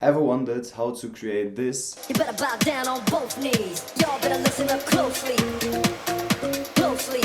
Ever wondered how to create this? You better bow down on both knees. Y'all better listen up closely. Closely.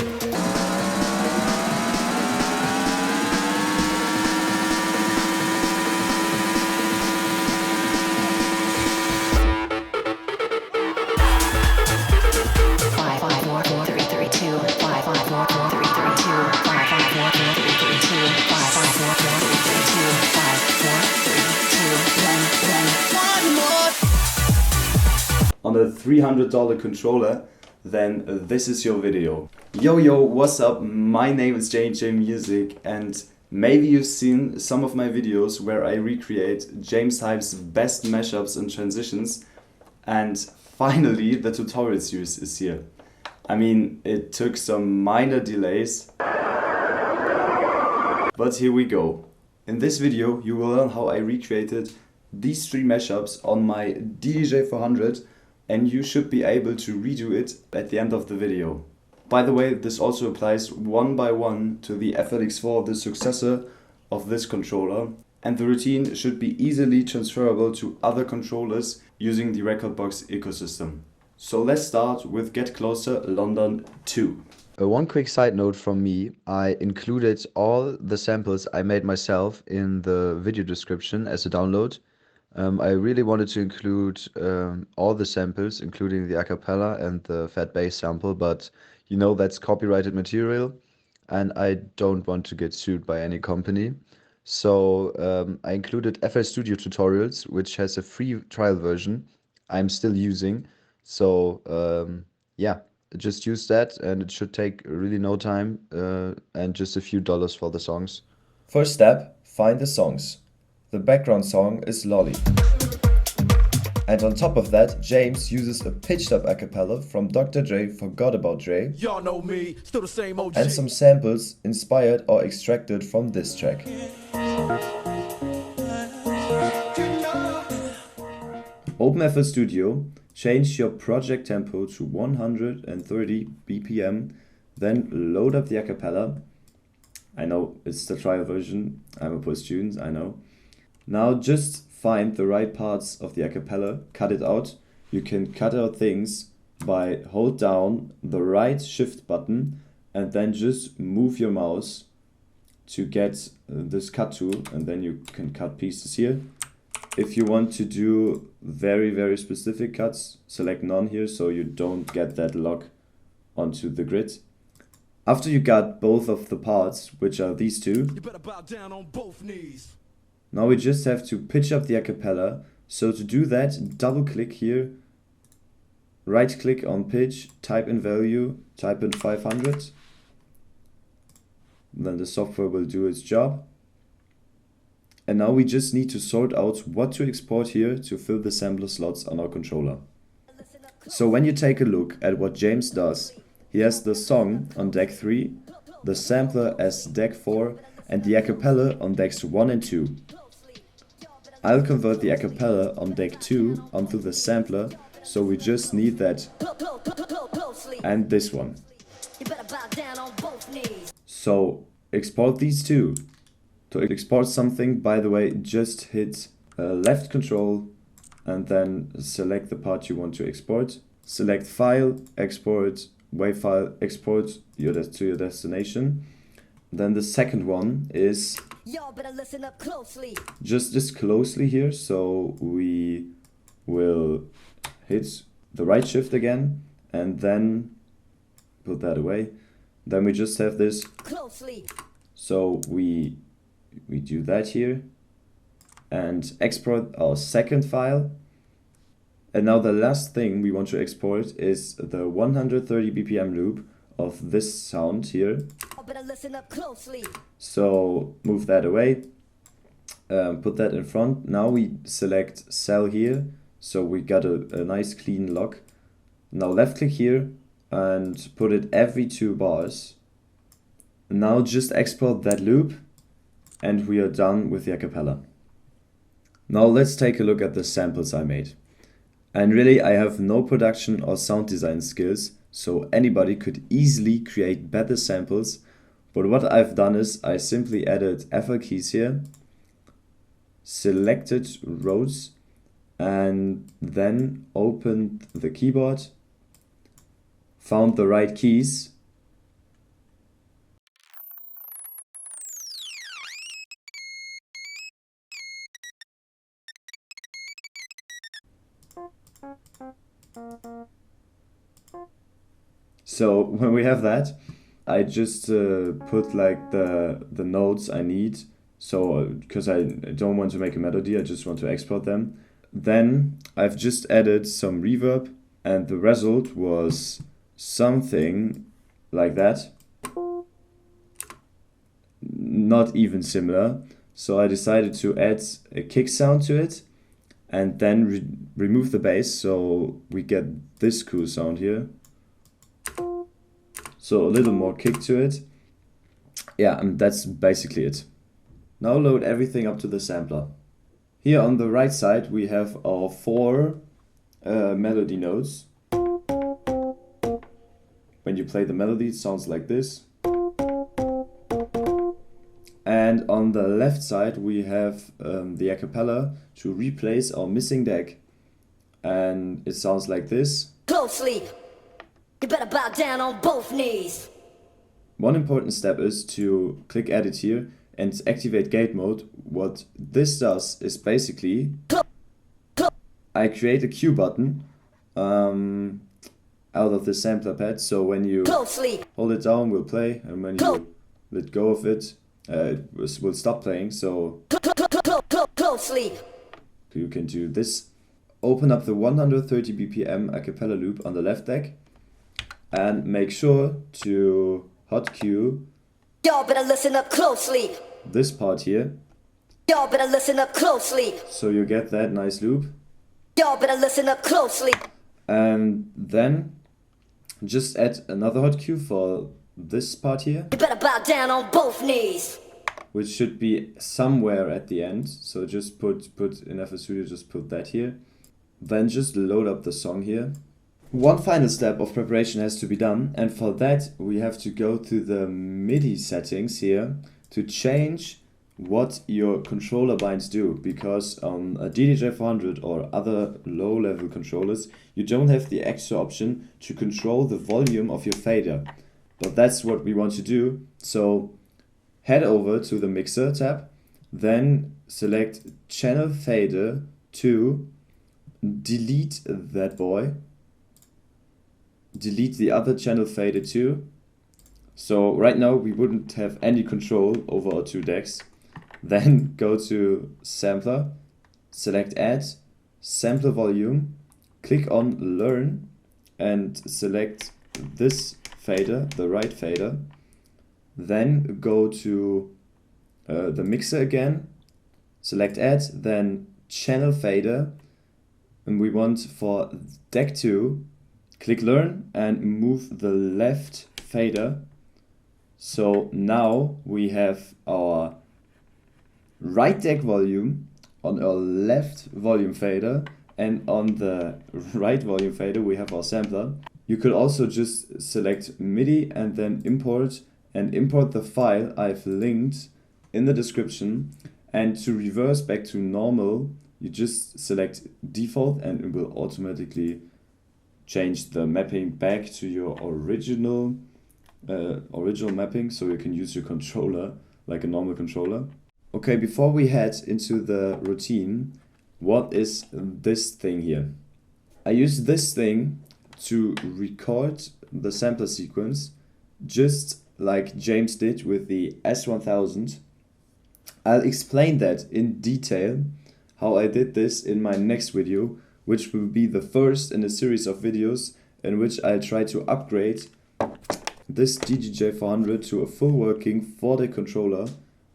On a $300 controller, then this is your video. Yo, what's up? My name is JJ and maybe you've seen some of my videos where I recreate jameshype's best mashups and transitions, and finally the tutorial series is here. I mean, it took some minor delays, but here we go. In this video you will learn how I recreated these three mashups on my DDJ-400, and you should be able to redo it at the end of the video. By the way, this also applies one by one to the FLX4, the successor of this controller, and the routine should be easily transferable to other controllers using the Rekordbox ecosystem. So let's start with Get Closer London 2. One quick side note from me, I included all the samples I made myself in the video description as a download. I really wanted to include all the samples, including the acapella and the fat bass sample, but you know that's copyrighted material and I don't want to get sued by any company. So I included FL Studio Tutorials, which has a free trial version I'm still using. So yeah, just use that and it should take really no time and just a few dollars for the songs. First step, find the songs. The background song is Lolly. And on top of that, James uses a pitched up acapella from Dr. Dre, Forgot About Dre. Y'all know me, still the same OG. And some samples inspired or extracted from this track. Open FL Studio, change your project tempo to 130 BPM, then load up the acapella. I know it's the trial version, I'm a post-student, I know. Now just find the right parts of the acapella, cut it out. You can cut out things by hold down the right shift button and then just move your mouse to get this cut tool, and then you can cut pieces here. If you want to do very specific cuts, select none here so you don't get that lock onto the grid. After you got both of the parts, which are these two, You better bow down on both knees. now we just have to pitch up the acapella. So to do that, double click here, right click on pitch, type in value, type in 500. Then the software will do its job. And now we just need to sort out what to export here to fill the sampler slots on our controller. So when you take a look at what James does, he has the song on deck 3, the sampler as deck 4, and the acapella on decks 1 and 2. I'll convert the acapella on deck 2 onto the sampler, so we just need that and this one. You better bow down on both knees. So export these two. To export something, by the way, just hit left control and then select the part you want to export. Select File, Export, WAV file, export to your destination. Then the second one is Y'all better listen up closely. just closely here, so we will hit the right shift again and then put that away. Then we just have this, Closely. so we do that here and export our second file. And now the last thing we want to export is the 130 BPM loop of this sound here. Y'all better listen up closely. So move that away, put that in front. Now we select cell here, so we got a nice clean lock. Now left click here and put it every 2 bars. Now just export that loop and we are done with the acapella. Now let's take a look at the samples I made. And really I have no production or sound design skills, so anybody could easily create better samples, but what I've done is I simply added FL keys here, selected rows, and then opened the keyboard, found the right keys, so when we have that, I just put like the notes I need. So because I don't want to make a melody, I just want to export them. Then I've just added some reverb, and the result was something like that. Not even similar. So I decided to add a kick sound to it, and then remove the bass, so we get this cool sound here. So a little more kick to it. Yeah, and that's basically it. Now load everything up to the sampler. Here on the right side we have our 4 melody notes. When you play the melody, it sounds like this. And on the left side we have the acapella to replace our missing deck. And it sounds like this. Closely. You better bow down on both knees. One important step is to click edit here and activate gate mode. What this does is basically I create a cue button out of the sampler pad, so when you hold it down will play, and when you let go of it, it will stop playing. So you can do this. Open up the 130 BPM acapella loop on the left deck and make sure to hot cue Y'all better listen up closely. this part here, Y'all better listen up closely. so you get that nice loop. Y'all better listen up closely. And then just add another hot cue for this part here, You better bow down on both knees. which should be somewhere at the end. So just put in FL Studio, just put that here. Then just load up the song here. One final step of preparation has to be done, and for that we have to go to the MIDI settings here to change what your controller binds do, because on a DDJ-400 or other low-level controllers you don't have the extra option to control the volume of your fader. But that's what we want to do. So head over to the mixer tab, then select channel fader 2, delete that boy, delete the other channel fader 2. So right now we wouldn't have any control over our 2 decks. Then go to sampler, select add, sampler volume, click on learn and select this fader, the right fader. Then go to the mixer again, select add, then channel fader, and we want for deck 2, click learn and move the left fader. So now we have our right deck volume on our left volume fader, and on the right volume fader we have our sampler. You could also just select MIDI and then import the file I've linked in the description, and to reverse back to normal you just select default and it will automatically change the mapping back to your original mapping, so you can use your controller like a normal controller. Okay, before we head into the routine, what is this thing here? I use this thing to record the sampler sequence, just like James did with the S1000. I'll explain that in detail, how I did this in my next video, which will be the first in a series of videos in which I'll try to upgrade this DDJ-400 to a full working 4-deck controller,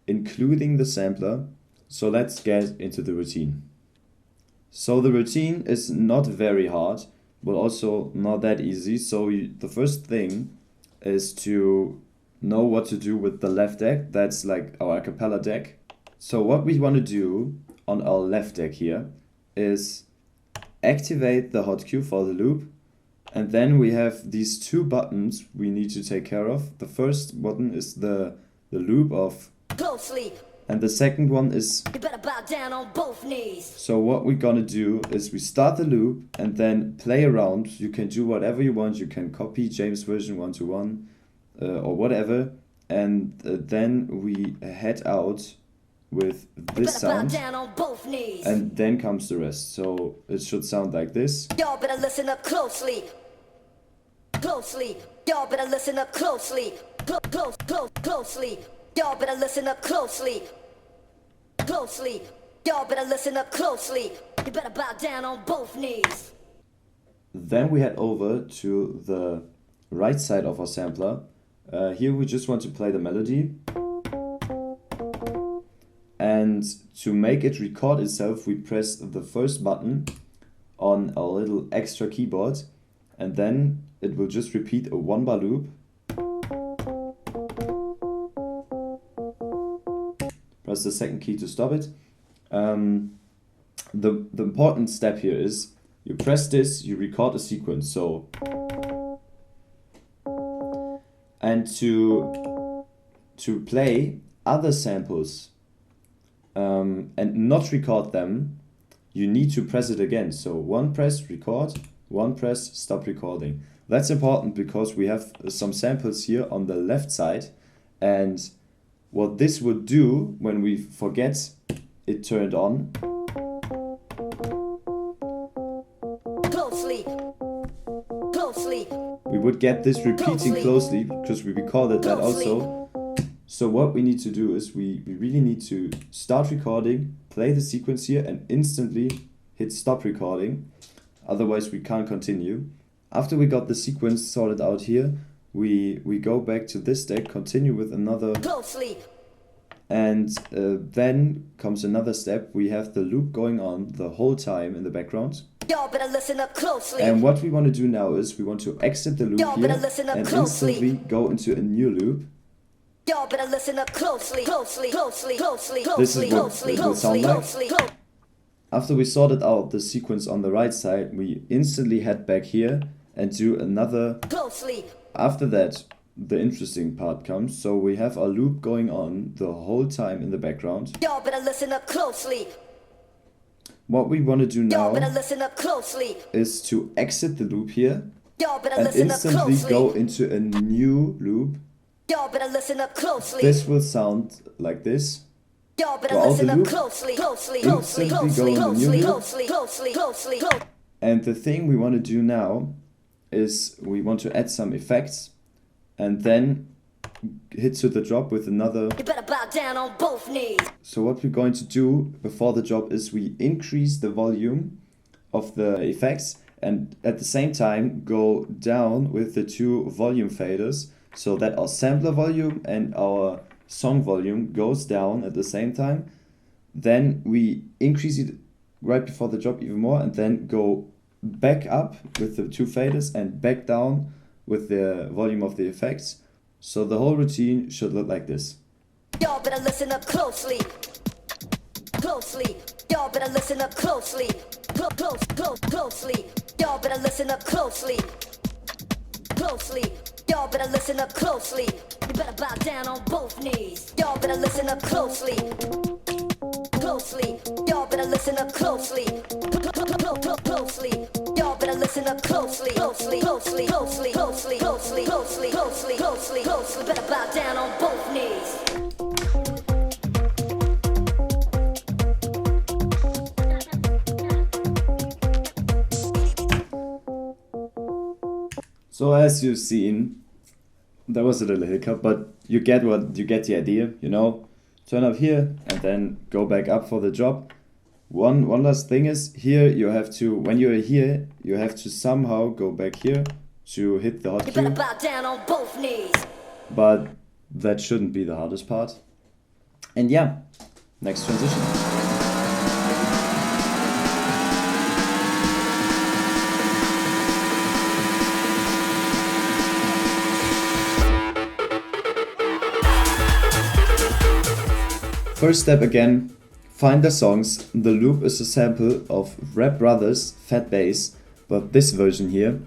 including the sampler. So let's get into the routine. So the routine is not very hard, but also not that easy. So the first thing is to know what to do with the left deck. That's like our acapella deck. So what we want to do on our left deck here is activate the hot cue for the loop, and then we have these 2 buttons we need to take care of. The first button is the loop of Closely. And the second one is, You better bow down on both knees. so what we're gonna do is we start the loop and then play around. You can do whatever you want. You can copy James' version 1-to-1 or whatever. And then we head out with You this better bow sound. down on both knees. And then comes the rest. So it should sound like this. Y'all better listen up closely. Closely. Y'all better listen up closely. Closely. Y'all better listen up closely. Closely. Y'all better listen up closely. You better bow down on both knees. Then we head over to the right side of our sampler. Here we just want to play the melody. And to make it record itself, we press the first button on a little extra keyboard. And then it will just repeat a 1-bar loop. Press the second key to stop it. The important step here is you press this, you record a sequence. So, and to play other samples and not record them, you need to press it again. So one press, record, one press, stop recording. That's important because we have some samples here on the left side, and what this would do when we forget it turned on. Closely. We would get this repeating closely because we recorded that also. So what we need to do is we really need to start recording, play the sequence here, and instantly hit stop recording. Otherwise we can't continue. After we got the sequence sorted out here, we go back to this deck, continue with another, and then comes another step. We have the loop going on the whole time in the background. Y'all better listen up closely. And what we want to do now is we want to exit the loop Y'all here better listen up and closely. instantly go into a new loop. Y'all better listen up closely. This is what it will sound like. After we sorted out the sequence on the right side, we instantly head back here and do another. After that, the interesting part comes. So we have our loop going on the whole time in the background. Y'all better listen up closely. What we want to do Y'all now better listen up closely. is to exit the loop here Y'all better and listen up instantly closely. go into a new loop. Y'all better listen up closely. This will sound like this. Y'all better Go out listen the up loop, closely. instantly go in the new loop. And the thing we want to do now is we want to add some effects and then hit to the drop with another. You better bow down on both knees. So what we're going to do before the drop is we increase the volume of the effects and at the same time go down with the two volume faders so that our sampler volume and our song volume goes down at the same time. Then we increase it right before the drop even more and then go back up with the two faders and back down with the volume of the effects. So the whole routine should look like this. Y'all better listen up closely. Y'all better listen up closely. Closely. Y'all better listen up closely. Y'all better listen up closely. You better bow down on both knees. Y'all better listen up closely. Y'all better listen up closely. Y'all better listen up closely. You better bow down on both knees. So as you've seen, there was a little hiccup, but you get the idea, you know. Turn up here and then go back up for the drop. One last thing is here you have to, when you're here, you have to somehow go back here to hit the hot You better cue. bow down on both knees. But that shouldn't be the hardest part. And yeah, next transition. First step again, find the songs. The loop is a sample of Rap Brothers' Fat Bass, but this version here.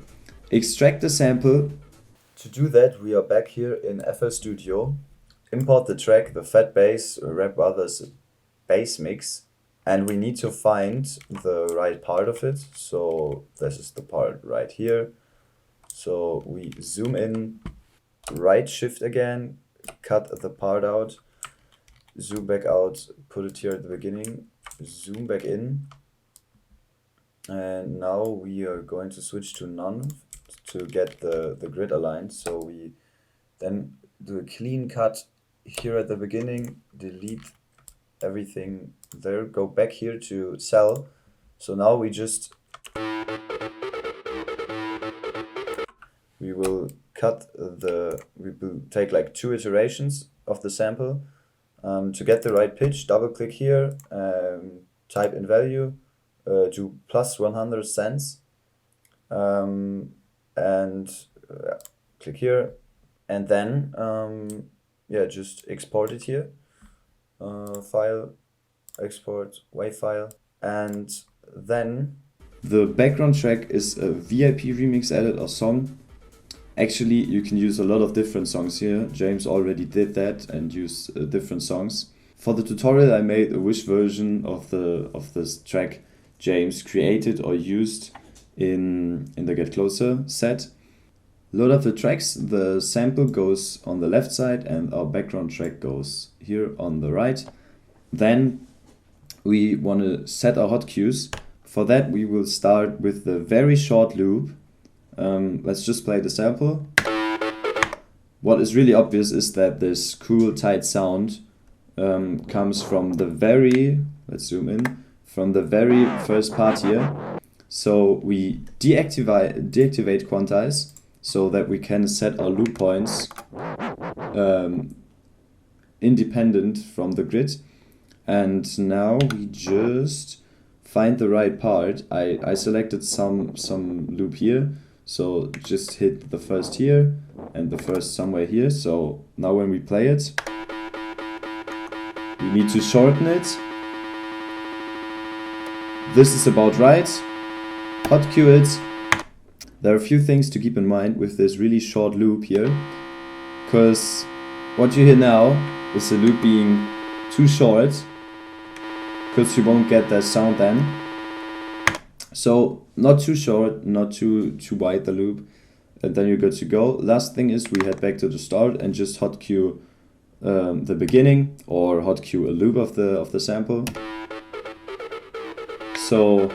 Extract the sample. To do that, we are back here in FL Studio. import the track, the Fat Bass Rap Brothers bass mix, and we need to find the right part of it. So this is the part right here. So we zoom in, right shift again, cut the part out, zoom back out, put it here at the beginning, zoom back in, and now we are going to switch to none to get the grid aligned. So we then do a clean cut here at the beginning, delete everything there, go back here to cell. So now we will take like 2 iterations of the sample. To get the right pitch, double click here, type in value, do plus 100 cents, and click here, and then just export it here, file, export, WAV file, and then the background track is a VIP remix edit or song. Actually, you can use a lot of different songs here. James already did that and used different songs. For the tutorial, I made a wish version of this track James created or used in the Get Closer set. Load up the tracks. The sample goes on the left side and our background track goes here on the right. Then we want to set our hot cues. For that, we will start with the very short loop. Let's just play the sample. What is really obvious is that this cool tight sound comes from the let's zoom in, from the very first part here. So we deactivate quantize so that we can set our loop points independent from the grid. And now we just find the right part. I selected some loop here. So just hit the first here and the first somewhere here. So now when we play it, we need to shorten it. This is about right. Hot cue it. There are a few things to keep in mind with this really short loop here, because what you hear now is the loop being too short, because you won't get that sound then. So not too short, not too wide the loop, and then you're good to go. Last thing is we head back to the start and just hot cue the beginning, or hot cue a loop of the sample. So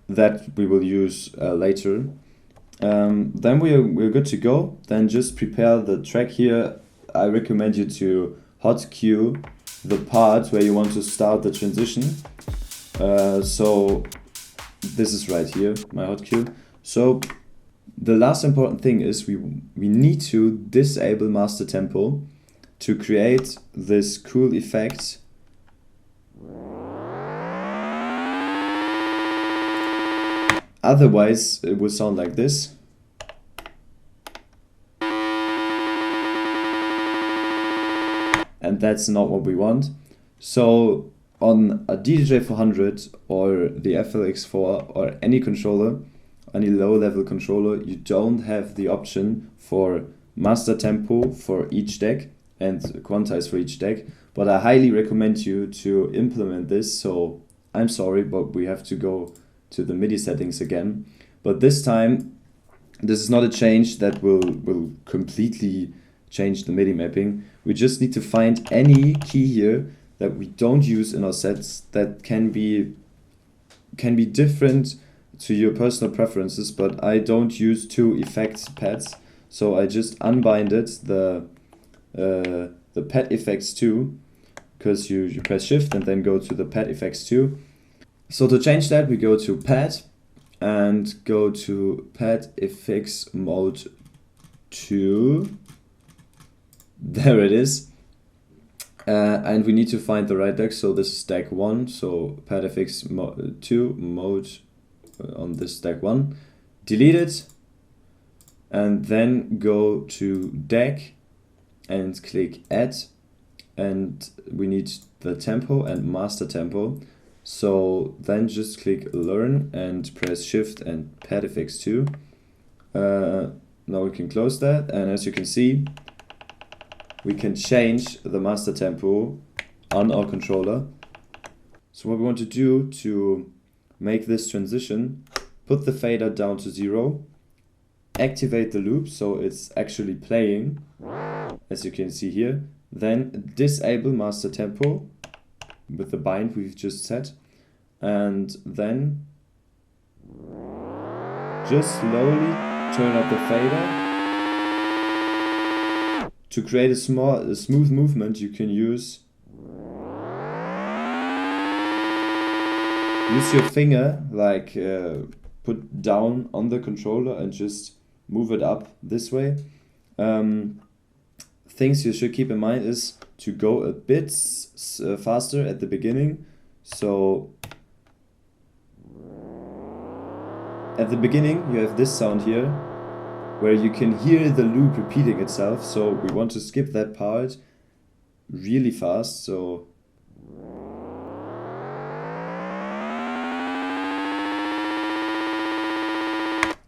that we will use later. Then we're good to go. Then just prepare the track here. I recommend you to hot cue the part where you want to start the transition. So this is right here, my hot cue. So the last important thing is we need to disable master tempo to create this cool effect. Otherwise it will sound like this. And that's not what we want. So on a DDJ-400 or the FLX4 or any controller, any low-level controller, you don't have the option for master tempo for each deck and quantize for each deck. But I highly recommend you to implement this. So I'm sorry, but we have to go to the MIDI settings again. But this time, this is not a change that will completely change the MIDI mapping. We just need to find any key here that we don't use in our sets that can be different to your personal preferences, but I don't use 2 effects pads, so I just unbinded the pad effects 2, because you press shift and then go to the pad effects 2. So to change that, we go to pad and go to pad effects mode 2. There it is. And we need to find the right deck, so this is deck 1, so pad effects 2 mode on this deck 1. Delete it, and then go to deck and click add, and we need the tempo and master tempo. So then just click learn and press shift and pad effects 2. Now we can close that, and as you can see, we can change the master tempo on our controller. So what we want to do to make this transition, put the fader down to 0, activate the loop so it's actually playing, as you can see here, then disable master tempo with the bind we've just set, and then just slowly turn up the fader. To create a smooth movement, you can use your finger, like put down on the controller and just move it up this way. Things you should keep in mind is to go a bit faster at the beginning. So at the beginning you have this sound here where you can hear the loop repeating itself, so we want to skip that part really fast. So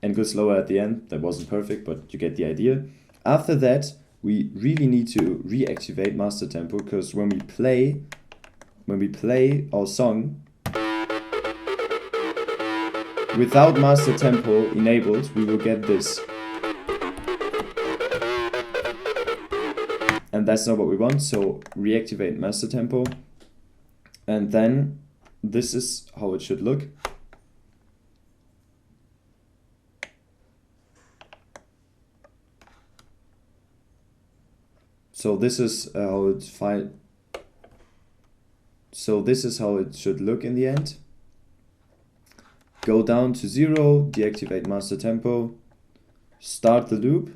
and go slower at the end. That wasn't perfect, but you get the idea. After that, we really need to reactivate master tempo, because when we play our song without master tempo enabled, we will get this. And that's not what we want, so reactivate master tempo. And then this is how it should look. So this is how it should look in the end. Go down to 0, deactivate master tempo, start the loop.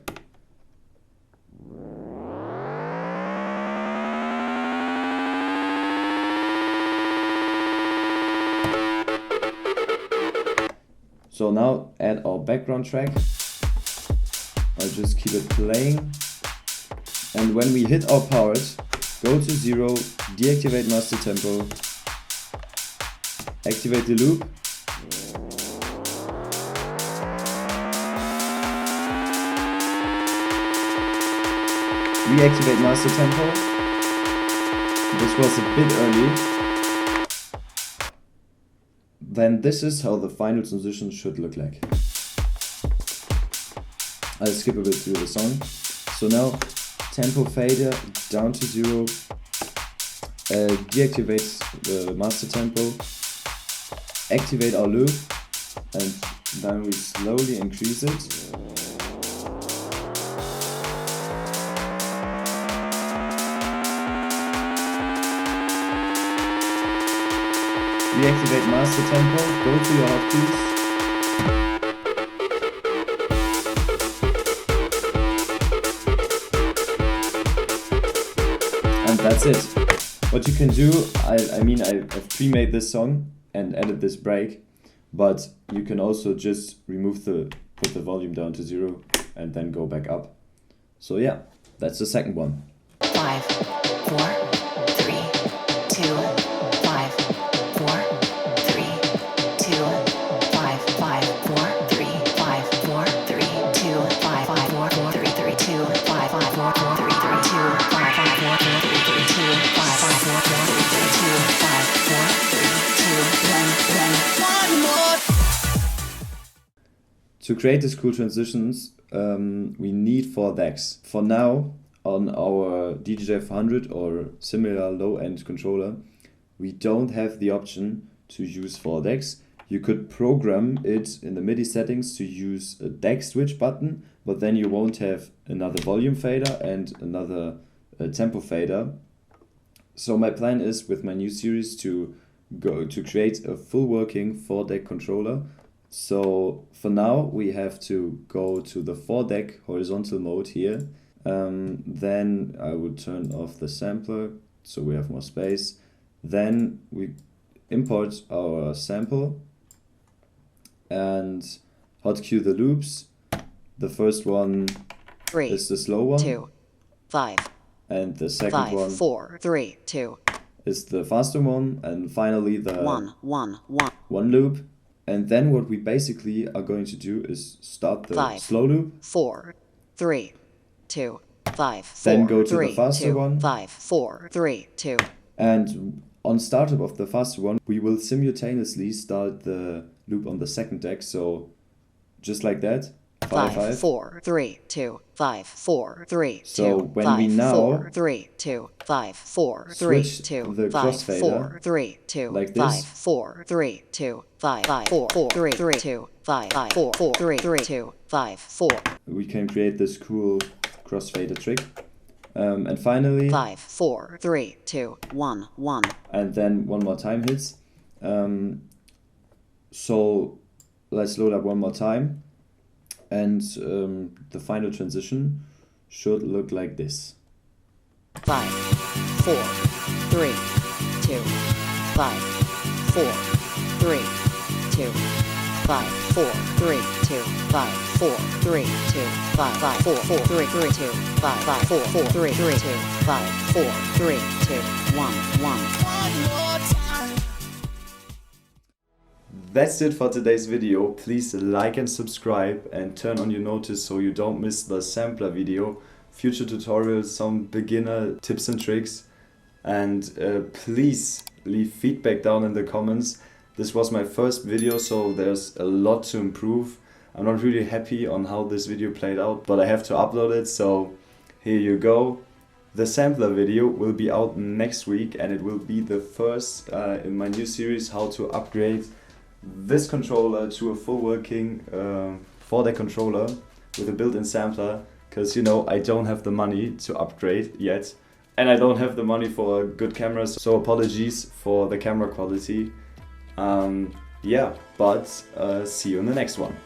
So now add our background track. I'll just keep it playing. And when we hit our part, go to 0, deactivate master tempo, activate the loop, reactivate master tempo. This was a bit early. Then this is how the final transition should look like. I'll skip a bit through the song. So now tempo fader down to 0, deactivate the master tempo, activate our loop, and then we slowly increase it. Reactivate master tempo, go to your hotkeys. And that's it. What you can do, I've pre-made this song and added this break, but you can also just put the volume down to 0 and then go back up. So yeah, that's the second one. 5, 4, 3, 2, 5, 4, 3, 2, 5, 5, 4, 3, 5, 4, 3, 2, 5, 5, 4, 3, 3, 2, 5, 5, 4, 3, 3, 2, 5, 5, 4, 3, 3, 2, 5, 5, 4, 3, 3, 2, 5, 4, 3, 2, 1, 1 more. To create these cool transitions, we need 4 decks. For now, on our DDJ-400 or similar low-end controller, we don't have the option to use 4 decks. You could program it in the MIDI settings to use a deck switch button, but then you won't have another volume fader and another tempo fader. So my plan is, with my new series, to create a full working 4-deck controller. So for now we have to go to the 4-deck horizontal mode here. Then I would turn off the sampler so we have more space. Then we import our sample and hot cue the loops. The first one 3 is the slow one, 2 5 and the second 5 one 4 3 2 is the faster one, and finally the 1 1 1 one loop. And then what we basically are going to do is start the 5 slow loop, 4 3 2 5, 4, Then go to the 3, faster 2, one. 5, 4, 3, 2. And on startup of the faster one, we will simultaneously start the loop on the second deck. So just like that. 5, 5, 4, 3, 2, 5, 4, 3, 2. So when 5, we now 4, 3, 2, 5, 4, 3, switch 2, the 5, crossfader 4, 3, 2, like 5, this. 4, 3, 2, 5, 5, 4, 4, 3, 3, 2, 5, 5, 4, 4, 3, 3, 2, 5, 4. We can create this cool crossfader trick. And finally, 5, 4, 3, 2, 1, 1. and then one more time hits. So let's load up one more time. And the final transition should look like this. 5, 4, 3, 2, 5, 4, 3, 2, 5, 4, 3, 2, 5, 4, 3, 2, 5, 5, 4, 4, 3, 3, 2, 5, 5, 4, 4, 3, 3, 2, 5, 4, 3, 2, 1, 1. That's it for today's video. Please like and subscribe and turn on your notice so you don't miss the sampler video, future tutorials, some beginner tips and tricks. And please leave feedback down in the comments. This was my first video, so there's a lot to improve. I'm not really happy on how this video played out, but I have to upload it, so here you go. The sampler video will be out next week, and it will be the first in my new series how to upgrade this controller to a full working 4-deck controller with a built-in sampler, because you know I don't have the money to upgrade yet, and I don't have the money for a good camera, so apologies for the camera quality. Yeah, but see you in the next one.